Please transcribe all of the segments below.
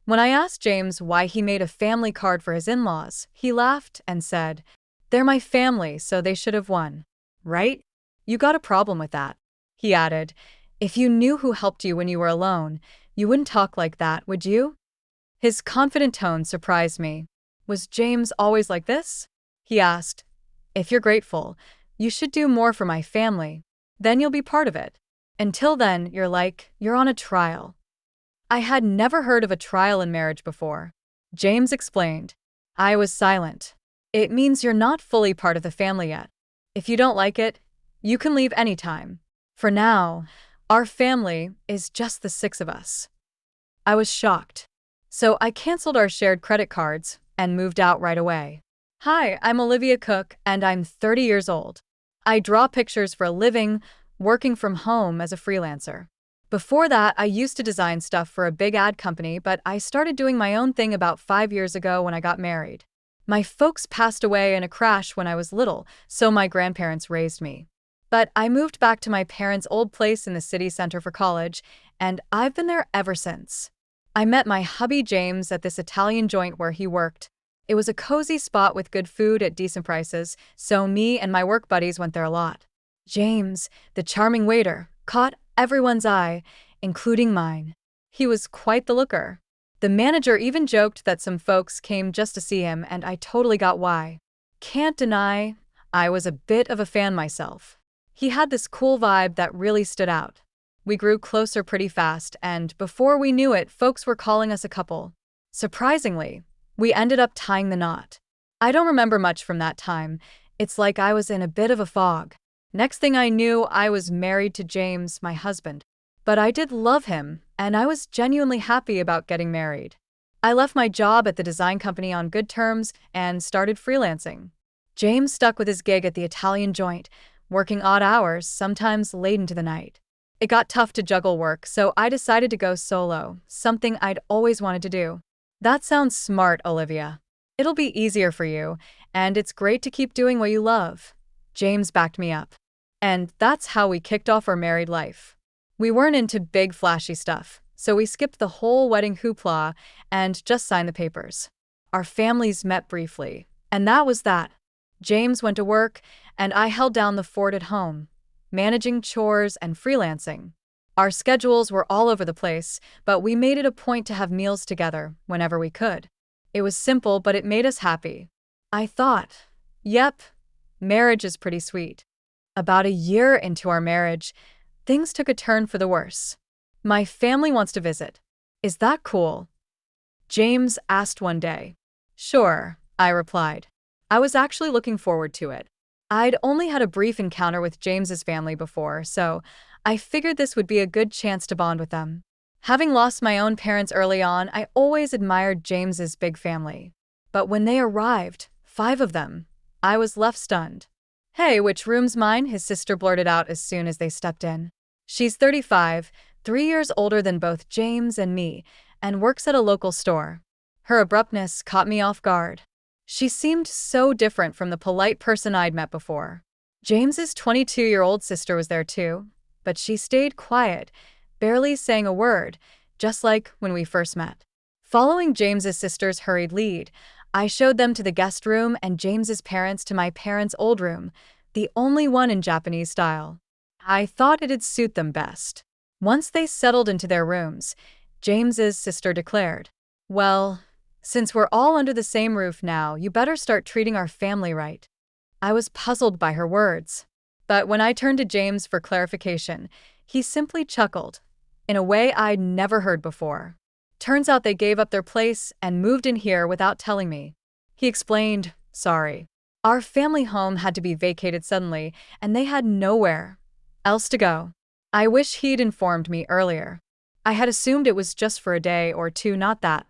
When I asked James why he made a family card for his in-laws, he laughed and said, "They're my family, so they should have won. Right? You got a problem with that." He added, "If you knew who helped you when you were alone, you wouldn't talk like that, would you?" His confident tone surprised me. Was James always like this? He asked, "If you're grateful, you should do more for my family. Then you'll be part of it. Until then, you're on a trial." I had never heard of a trial in marriage before. James explained. I was silent. "It means you're not fully part of the family yet. If you don't like it, you can leave anytime. For now, our family is just the six of us." I was shocked. So I canceled our shared credit cards and moved out right away. Hi, I'm Olivia Cook, and I'm 30 years old. I draw pictures for a living, working from home as a freelancer. Before that, I used to design stuff for a big ad company, but I started doing my own thing about 5 years ago when I got married. My folks passed away in a crash when I was little, so my grandparents raised me. But I moved back to my parents' old place in the city center for college, and I've been there ever since. I met my hubby James at this Italian joint where he worked. It was a cozy spot with good food at decent prices, so me and my work buddies went there a lot. James, the charming waiter, caught everyone's eye, including mine. He was quite the looker. The manager even joked that some folks came just to see him, and I totally got why. Can't deny, I was a bit of a fan myself. He had this cool vibe that really stood out. We grew closer pretty fast, and before we knew it, folks were calling us a couple. Surprisingly, we ended up tying the knot. I don't remember much from that time. It's like I was in a bit of a fog. Next thing I knew, I was married to James, my husband. But I did love him, and I was genuinely happy about getting married. I left my job at the design company on good terms and started freelancing. James stuck with his gig at the Italian joint, working odd hours, sometimes late into the night. It got tough to juggle work, so I decided to go solo, something I'd always wanted to do. That sounds smart, Olivia. It'll be easier for you, and it's great to keep doing what you love. James backed me up. And that's how we kicked off our married life. We weren't into big flashy stuff, so we skipped the whole wedding hoopla and just signed the papers. Our families met briefly, and that was that. James went to work, and I held down the fort at home, managing chores and freelancing. Our schedules were all over the place, but we made it a point to have meals together whenever we could. It was simple, but it made us happy. I thought, yep, marriage is pretty sweet. About a year into our marriage, things took a turn for the worse. My family wants to visit. Is that cool? James asked one day. Sure, I replied. I was actually looking forward to it. I'd only had a brief encounter with James's family before, so I figured this would be a good chance to bond with them. Having lost my own parents early on, I always admired James's big family. But when they arrived, 5 of them, I was left stunned. "Hey, which room's mine?" his sister blurted out as soon as they stepped in. She's 35, 3 years older than both James and me, and works at a local store. Her abruptness caught me off guard. She seemed so different from the polite person I'd met before. James's 22-year-old sister was there too, but she stayed quiet, barely saying a word, just like when we first met. Following James's sister's hurried lead, I showed them to the guest room and James's parents to my parents' old room, the only one in Japanese style. I thought it'd suit them best. Once they settled into their rooms, James's sister declared, "Well, since we're all under the same roof now, you better start treating our family right." I was puzzled by her words. But when I turned to James for clarification, he simply chuckled, in a way I'd never heard before. Turns out they gave up their place and moved in here without telling me. He explained, "Sorry. Our family home had to be vacated suddenly, and they had nowhere else to go." I wish he'd informed me earlier. I had assumed it was just for a day or two, not that.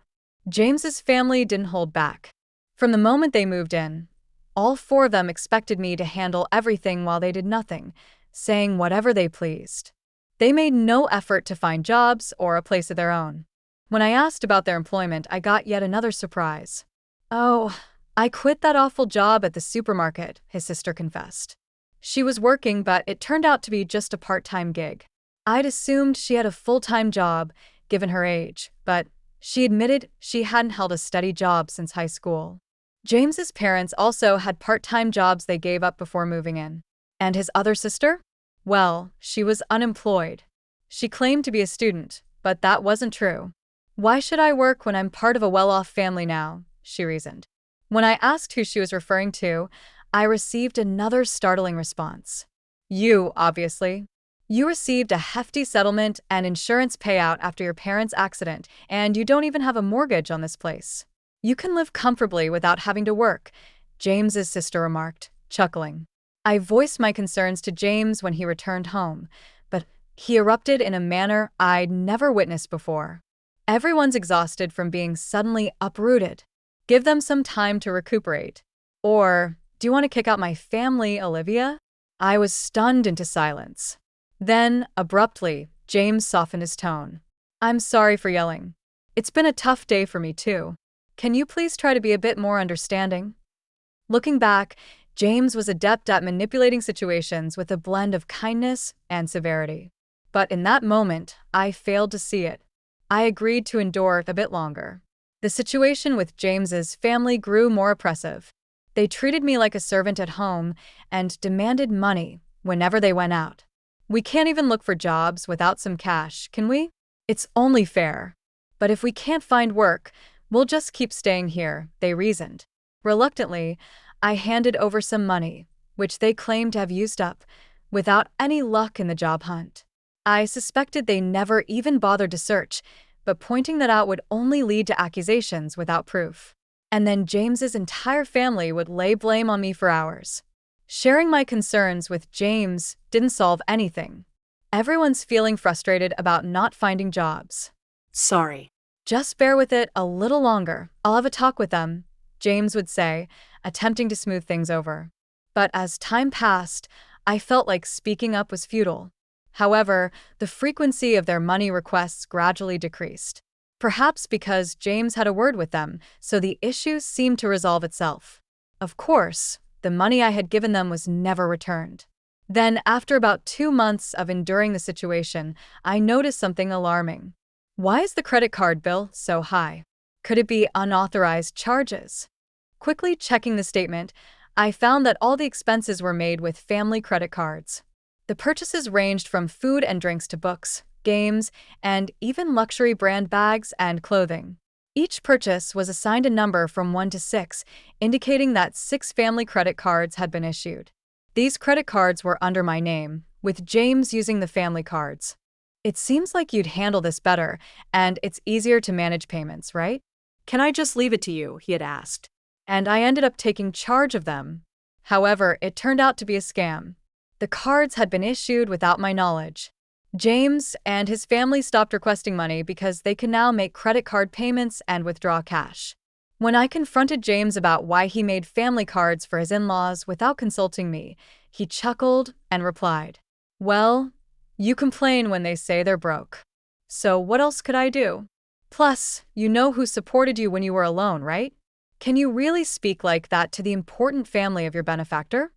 James's family didn't hold back. From the moment they moved in, all 4 of them expected me to handle everything while they did nothing, saying whatever they pleased. They made no effort to find jobs or a place of their own. When I asked about their employment, I got yet another surprise. "Oh, I quit that awful job at the supermarket," his sister confessed. She was working, but it turned out to be just a part-time gig. I'd assumed she had a full-time job, given her age, but She admitted she hadn't held a steady job since high school. James's parents also had part-time jobs they gave up before moving in. And his other sister? Well, she was unemployed. She claimed to be a student, but that wasn't true. Why should I work when I'm part of a well-off family now? She reasoned. When I asked who she was referring to, I received another startling response. You, obviously. You received a hefty settlement and insurance payout after your parents' accident, and you don't even have a mortgage on this place. You can live comfortably without having to work, James's sister remarked, chuckling. I voiced my concerns to James when he returned home, but he erupted in a manner I'd never witnessed before. Everyone's exhausted from being suddenly uprooted. Give them some time to recuperate. Or, do you want to kick out my family, Olivia? I was stunned into silence. Then, abruptly, James softened his tone. I'm sorry for yelling. It's been a tough day for me too. Can you please try to be a bit more understanding? Looking back, James was adept at manipulating situations with a blend of kindness and severity. But in that moment, I failed to see it. I agreed to endure a bit longer. The situation with James's family grew more oppressive. They treated me like a servant at home and demanded money whenever they went out. We can't even look for jobs without some cash, can we? It's only fair. But if we can't find work, we'll just keep staying here, they reasoned. Reluctantly, I handed over some money, which they claimed to have used up, without any luck in the job hunt. I suspected they never even bothered to search, but pointing that out would only lead to accusations without proof. And then James's entire family would lay blame on me for hours. Sharing my concerns with James didn't solve anything. Everyone's feeling frustrated about not finding jobs. Sorry. Just bear with it a little longer. I'll have a talk with them, James would say, attempting to smooth things over. But as time passed, I felt like speaking up was futile. However, the frequency of their money requests gradually decreased. Perhaps because James had a word with them, so the issue seemed to resolve itself. Of course, the money I had given them was never returned. Then, after about 2 months of enduring the situation, I noticed something alarming. Why is the credit card bill so high? Could it be unauthorized charges? Quickly checking the statement, I found that all the expenses were made with family credit cards. The purchases ranged from food and drinks to books, games, and even luxury brand bags and clothing. Each purchase was assigned a number from 1 to 6, indicating that 6 family credit cards had been issued. These credit cards were under my name, with James using the family cards. It seems like you'd handle this better, and it's easier to manage payments, right? Can I just leave it to you? He had asked. And I ended up taking charge of them. However, it turned out to be a scam. The cards had been issued without my knowledge. James and his family stopped requesting money because they could now make credit card payments and withdraw cash. When I confronted James about why he made family cards for his in-laws without consulting me, he chuckled and replied, "Well, you complain when they say they're broke. So what else could I do? Plus, you know who supported you when you were alone, right? Can you really speak like that to the important family of your benefactor?"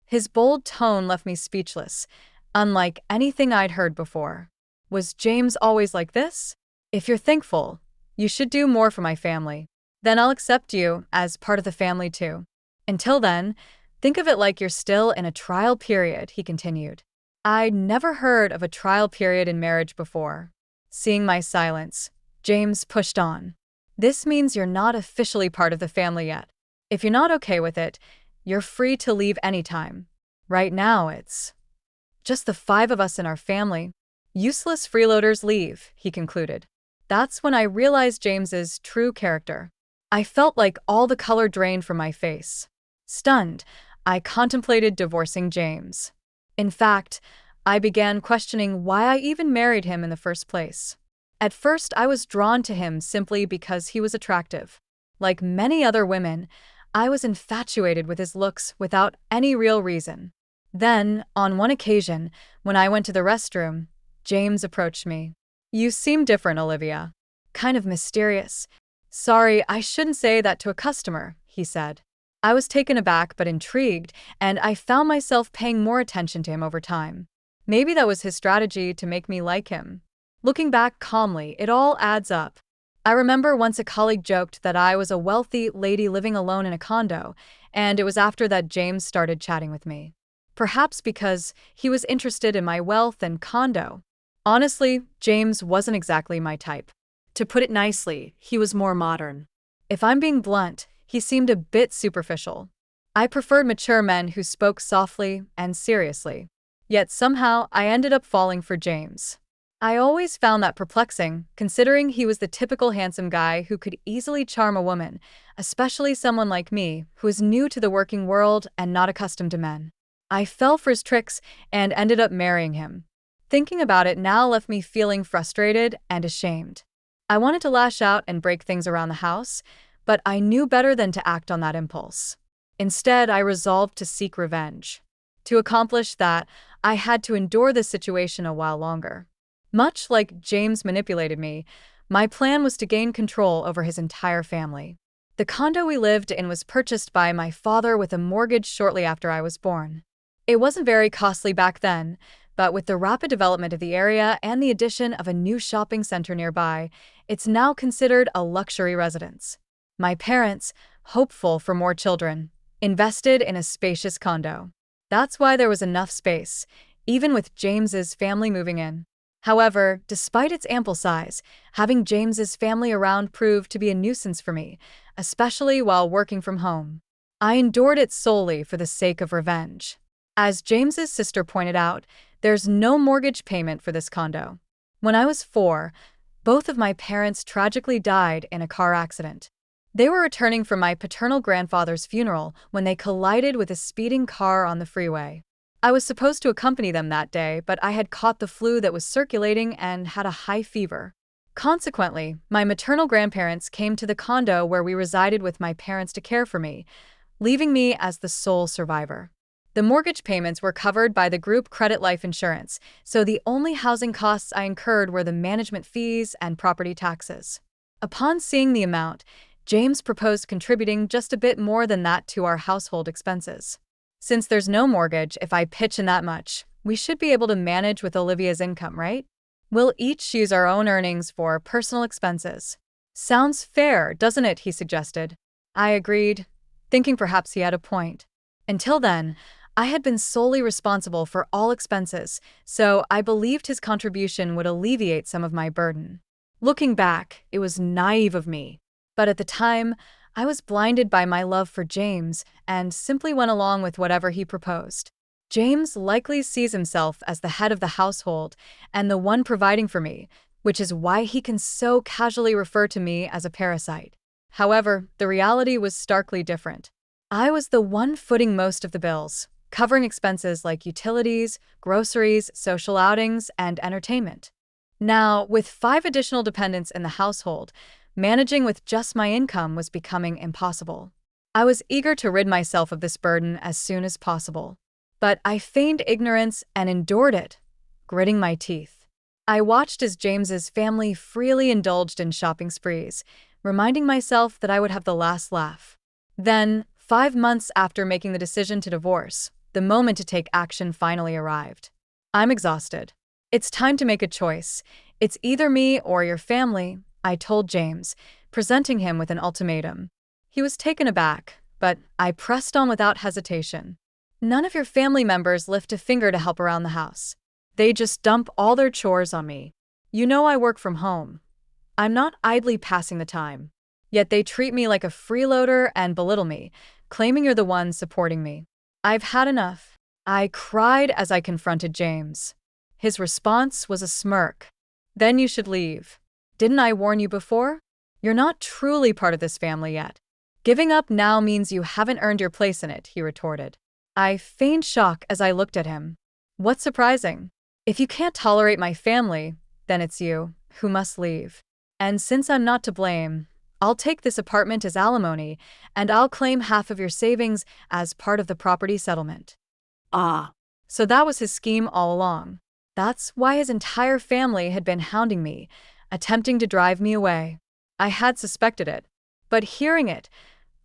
His bold tone left me speechless, unlike anything I'd heard before. Was James always like this? If you're thankful, you should do more for my family. Then I'll accept you as part of the family too. Until then, think of it like you're still in a trial period, he continued. I'd never heard of a trial period in marriage before. Seeing my silence, James pushed on. This means you're not officially part of the family yet. If you're not okay with it, you're free to leave anytime. Right now, it's just the 5 of us in our family. Useless freeloaders leave, he concluded. That's when I realized James's true character. I felt like all the color drained from my face. Stunned, I contemplated divorcing James. In fact, I began questioning why I even married him in the first place. At first, I was drawn to him simply because he was attractive. Like many other women, I was infatuated with his looks without any real reason. Then, on one occasion, when I went to the restroom, James approached me. You seem different, Olivia. Kind of mysterious. Sorry, I shouldn't say that to a customer, he said. I was taken aback but intrigued, and I found myself paying more attention to him over time. Maybe that was his strategy to make me like him. Looking back calmly, it all adds up. I remember once a colleague joked that I was a wealthy lady living alone in a condo, and it was after that James started chatting with me. Perhaps because he was interested in my wealth and condo. Honestly, James wasn't exactly my type. To put it nicely, he was more modern. If I'm being blunt, he seemed a bit superficial. I preferred mature men who spoke softly and seriously. Yet somehow I ended up falling for James. I always found that perplexing, considering he was the typical handsome guy who could easily charm a woman, especially someone like me, who is new to the working world and not accustomed to men. I fell for his tricks and ended up marrying him. Thinking about it now left me feeling frustrated and ashamed. I wanted to lash out and break things around the house, but I knew better than to act on that impulse. Instead, I resolved to seek revenge. To accomplish that, I had to endure this situation a while longer. Much like James manipulated me, my plan was to gain control over his entire family. The condo we lived in was purchased by my father with a mortgage shortly after I was born. It wasn't very costly back then, but with the rapid development of the area and the addition of a new shopping center nearby, it's now considered a luxury residence. My parents, hopeful for more children, invested in a spacious condo. That's why there was enough space, even with James's family moving in. However, despite its ample size, having James's family around proved to be a nuisance for me, especially while working from home. I endured it solely for the sake of revenge. As James's sister pointed out, there's no mortgage payment for this condo. When I was 4, both of my parents tragically died in a car accident. They were returning from my paternal grandfather's funeral when they collided with a speeding car on the freeway. I was supposed to accompany them that day, but I had caught the flu that was circulating and had a high fever. Consequently, my maternal grandparents came to the condo where we resided with my parents to care for me, leaving me as the sole survivor. The mortgage payments were covered by the group credit life insurance, so the only housing costs I incurred were the management fees and property taxes. Upon seeing the amount, James proposed contributing just a bit more than that to our household expenses. Since there's no mortgage, if I pitch in that much, we should be able to manage with Olivia's income, right? We'll each use our own earnings for personal expenses. Sounds fair, doesn't it? He suggested. I agreed, thinking perhaps he had a point. Until then, I had been solely responsible for all expenses, so I believed his contribution would alleviate some of my burden. Looking back, it was naive of me. But at the time, I was blinded by my love for James and simply went along with whatever he proposed. James likely sees himself as the head of the household and the one providing for me, which is why he can so casually refer to me as a parasite. However, the reality was starkly different. I was the one footing most of the bills, covering expenses like utilities, groceries, social outings, and entertainment. Now, with 5 additional dependents in the household, managing with just my income was becoming impossible. I was eager to rid myself of this burden as soon as possible. But I feigned ignorance and endured it, gritting my teeth. I watched as James's family freely indulged in shopping sprees, reminding myself that I would have the last laugh. Then, 5 months after making the decision to divorce, the moment to take action finally arrived. I'm exhausted. It's time to make a choice. It's either me or your family, I told James, presenting him with an ultimatum. He was taken aback, but I pressed on without hesitation. None of your family members lift a finger to help around the house. They just dump all their chores on me. You know I work from home. I'm not idly passing the time. Yet they treat me like a freeloader and belittle me, claiming you're the one supporting me. I've had enough. I cried as I confronted James. His response was a smirk. Then you should leave. Didn't I warn you before? You're not truly part of this family yet. Giving up now means you haven't earned your place in it, he retorted. I feigned shock as I looked at him. What's surprising? If you can't tolerate my family, then it's you who must leave. And since I'm not to blame, I'll take this apartment as alimony, and I'll claim half of your savings as part of the property settlement. Ah, So that was his scheme all along. That's why his entire family had been hounding me, attempting to drive me away. I had suspected it, but hearing it,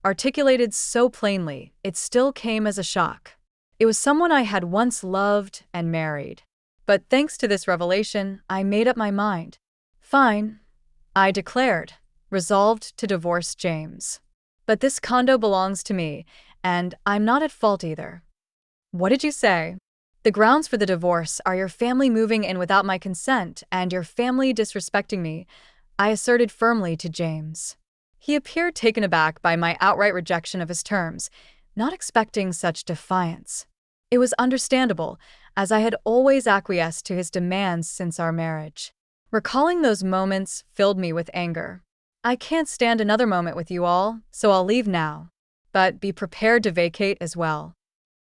articulated so plainly, it still came as a shock. It was someone I had once loved and married. But thanks to this revelation, I made up my mind. Fine, I declared. resolved to divorce James. But this condo belongs to me, and I'm not at fault either. What did you say? The grounds for the divorce are your family moving in without my consent and your family disrespecting me, I asserted firmly to James. He appeared taken aback by my outright rejection of his terms, not expecting such defiance. It was understandable, as I had always acquiesced to his demands since our marriage. Recalling those moments filled me with anger. I can't stand another moment with you all, so I'll leave now. But be prepared to vacate as well.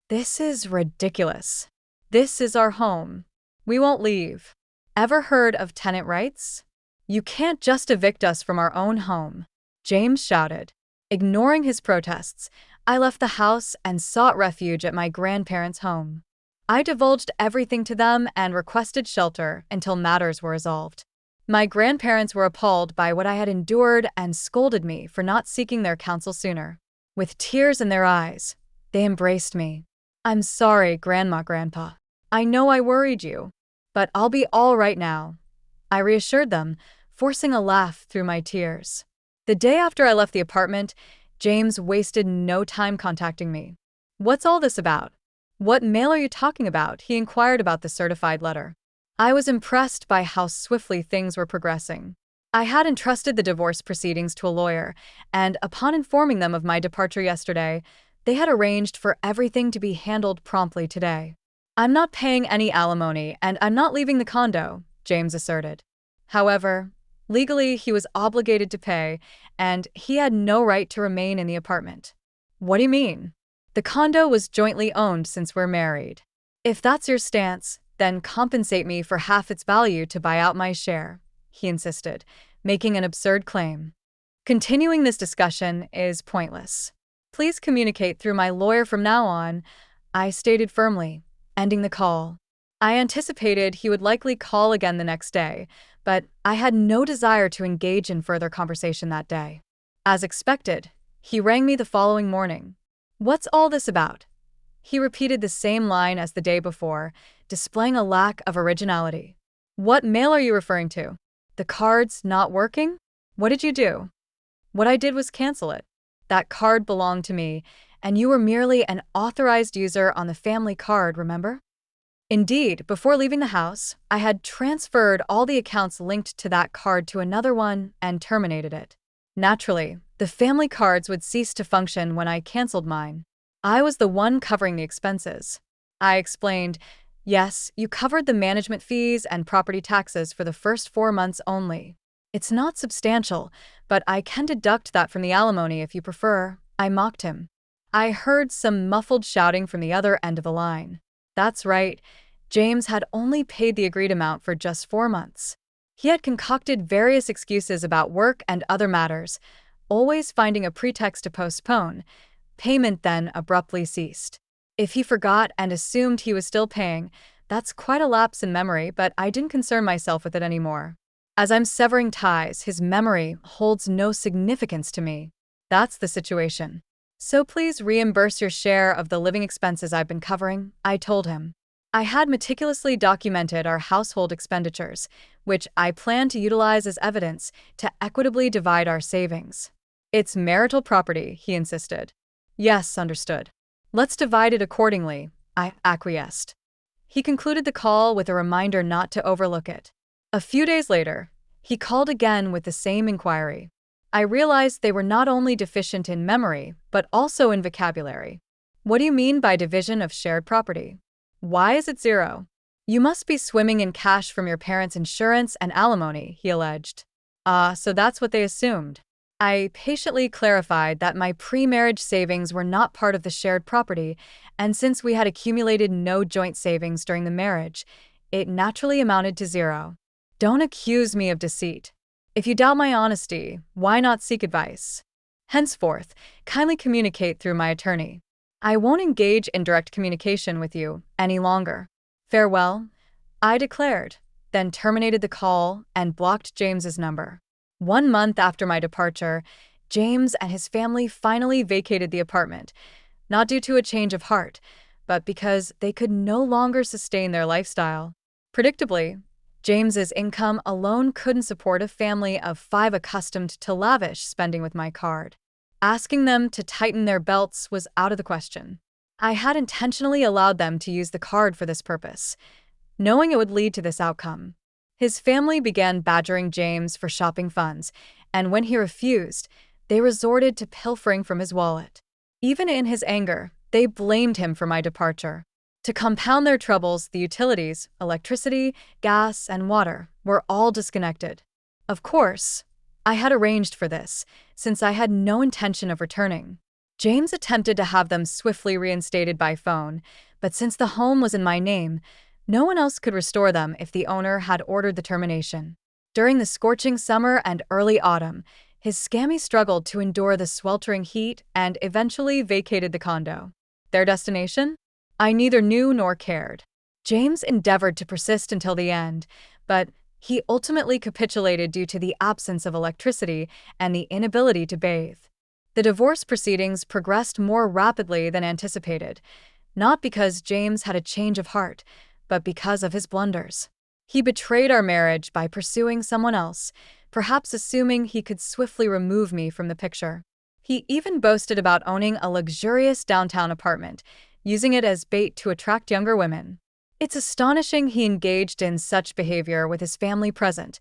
This is ridiculous. This is our home. We won't leave. Ever heard of tenant rights? You can't just evict us from our own home, James shouted. Ignoring his protests, I left the house and sought refuge at my grandparents' home. I divulged everything to them and requested shelter until matters were resolved. My grandparents were appalled by what I had endured and scolded me for not seeking their counsel sooner. With tears in their eyes, they embraced me. I'm sorry, Grandma, Grandpa. I know I worried you, but I'll be all right now, I reassured them, forcing a laugh through my tears. The day after I left the apartment, James wasted no time contacting me. What's all this about? What mail are you talking about? He inquired about the certified letter. I was impressed by how swiftly things were progressing. I had entrusted the divorce proceedings to a lawyer, and upon informing them of my departure yesterday, they had arranged for everything to be handled promptly today. I'm not paying any alimony, and I'm not leaving the condo, James asserted. However, legally he was obligated to pay, and he had no right to remain in the apartment. What do you mean? The condo was jointly owned since we're married. If that's your stance, then compensate me for half its value to buy out my share, he insisted, making an absurd claim. Continuing this discussion is pointless. Please communicate through my lawyer from now on, I stated firmly, ending the call. I anticipated he would likely call again the next day, but I had no desire to engage in further conversation that day. As expected, he rang me the following morning. What's all this about? He repeated the same line as the day before, displaying a lack of originality. What mail are you referring to? The card's not working? What did you do? What I did was cancel it. That card belonged to me, and you were merely an authorized user on the family card, remember? Indeed, before leaving the house, I had transferred all the accounts linked to that card to another one and terminated it. Naturally, the family cards would cease to function when I canceled mine. I was the one covering the expenses. I explained, yes, you covered the management fees and property taxes for the first 4 months only. It's not substantial, but I can deduct that from the alimony if you prefer, I mocked him. I heard some muffled shouting from the other end of the line. That's right, James had only paid the agreed amount for just 4 months. He had concocted various excuses about work and other matters, always finding a pretext to postpone. Payment then abruptly ceased. If he forgot and assumed he was still paying, that's quite a lapse in memory, but I didn't concern myself with it anymore. As I'm severing ties, his memory holds no significance to me. That's the situation. So please reimburse your share of the living expenses I've been covering, I told him. I had meticulously documented our household expenditures, which I plan to utilize as evidence to equitably divide our savings. It's marital property, he insisted. Yes, understood. Let's divide it accordingly, I acquiesced. He concluded the call with a reminder not to overlook it. A few days later, he called again with the same inquiry. I realized they were not only deficient in memory, but also in vocabulary. What do you mean by division of shared property? Why is it 0? You must be swimming in cash from your parents' insurance and alimony, he alleged. So that's what they assumed. I patiently clarified that my pre-marriage savings were not part of the shared property, and since we had accumulated no joint savings during the marriage, it naturally amounted to 0. Don't accuse me of deceit. If you doubt my honesty, why not seek advice? Henceforth, kindly communicate through my attorney. I won't engage in direct communication with you any longer. Farewell, I declared, then terminated the call and blocked James's number. 1 month after my departure, James and his family finally vacated the apartment, not due to a change of heart, but because they could no longer sustain their lifestyle. Predictably, James's income alone couldn't support a family of 5 accustomed to lavish spending with my card. Asking them to tighten their belts was out of the question. I had intentionally allowed them to use the card for this purpose, knowing it would lead to this outcome. His family began badgering James for shopping funds, and when he refused, they resorted to pilfering from his wallet. Even in his anger, they blamed him for my departure. To compound their troubles, the utilities, electricity, gas, and water, were all disconnected. Of course, I had arranged for this, since I had no intention of returning. James attempted to have them swiftly reinstated by phone, but since the home was in my name, no one else could restore them if the owner had ordered the termination. During the scorching summer and early autumn, his scammy struggled to endure the sweltering heat and eventually vacated the condo. Their destination? I neither knew nor cared. James endeavored to persist until the end, but he ultimately capitulated due to the absence of electricity and the inability to bathe. The divorce proceedings progressed more rapidly than anticipated, not because James had a change of heart, but because of his blunders. He betrayed our marriage by pursuing someone else, perhaps assuming he could swiftly remove me from the picture. He even boasted about owning a luxurious downtown apartment, using it as bait to attract younger women. It's astonishing he engaged in such behavior with his family present,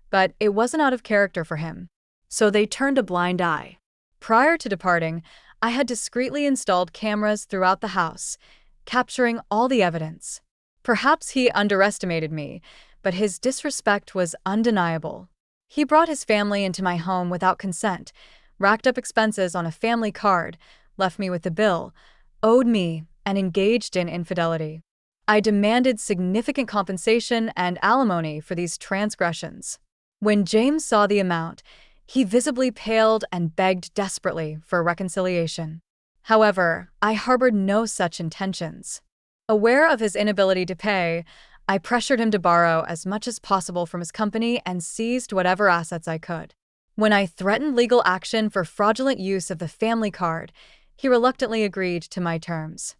but it wasn't out of character for him. So they turned a blind eye. Prior to departing, I had discreetly installed cameras throughout the house, capturing all the evidence. Perhaps he underestimated me, but his disrespect was undeniable. He brought his family into my home without consent, racked up expenses on a family card, left me with the bill, owed me, and engaged in infidelity. I demanded significant compensation and alimony for these transgressions. When James saw the amount, he visibly paled and begged desperately for reconciliation. However, I harbored no such intentions. Aware of his inability to pay, I pressured him to borrow as much as possible from his company and seized whatever assets I could. When I threatened legal action for fraudulent use of the family card, he reluctantly agreed to my terms.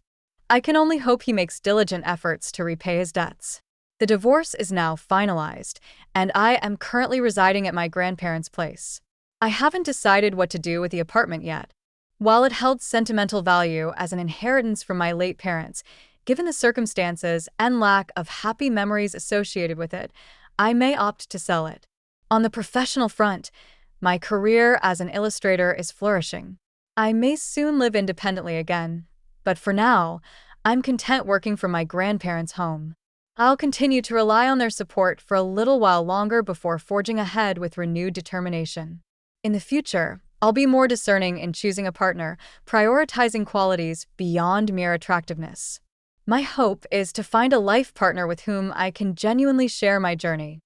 I can only hope he makes diligent efforts to repay his debts. The divorce is now finalized, and I am currently residing at my grandparents' place. I haven't decided what to do with the apartment yet. While it held sentimental value as an inheritance from my late parents, given the circumstances and lack of happy memories associated with it, I may opt to sell it. On the professional front, my career as an illustrator is flourishing. I may soon live independently again, but for now, I'm content working from my grandparents' home. I'll continue to rely on their support for a little while longer before forging ahead with renewed determination. In the future, I'll be more discerning in choosing a partner, prioritizing qualities beyond mere attractiveness. My hope is to find a life partner with whom I can genuinely share my journey.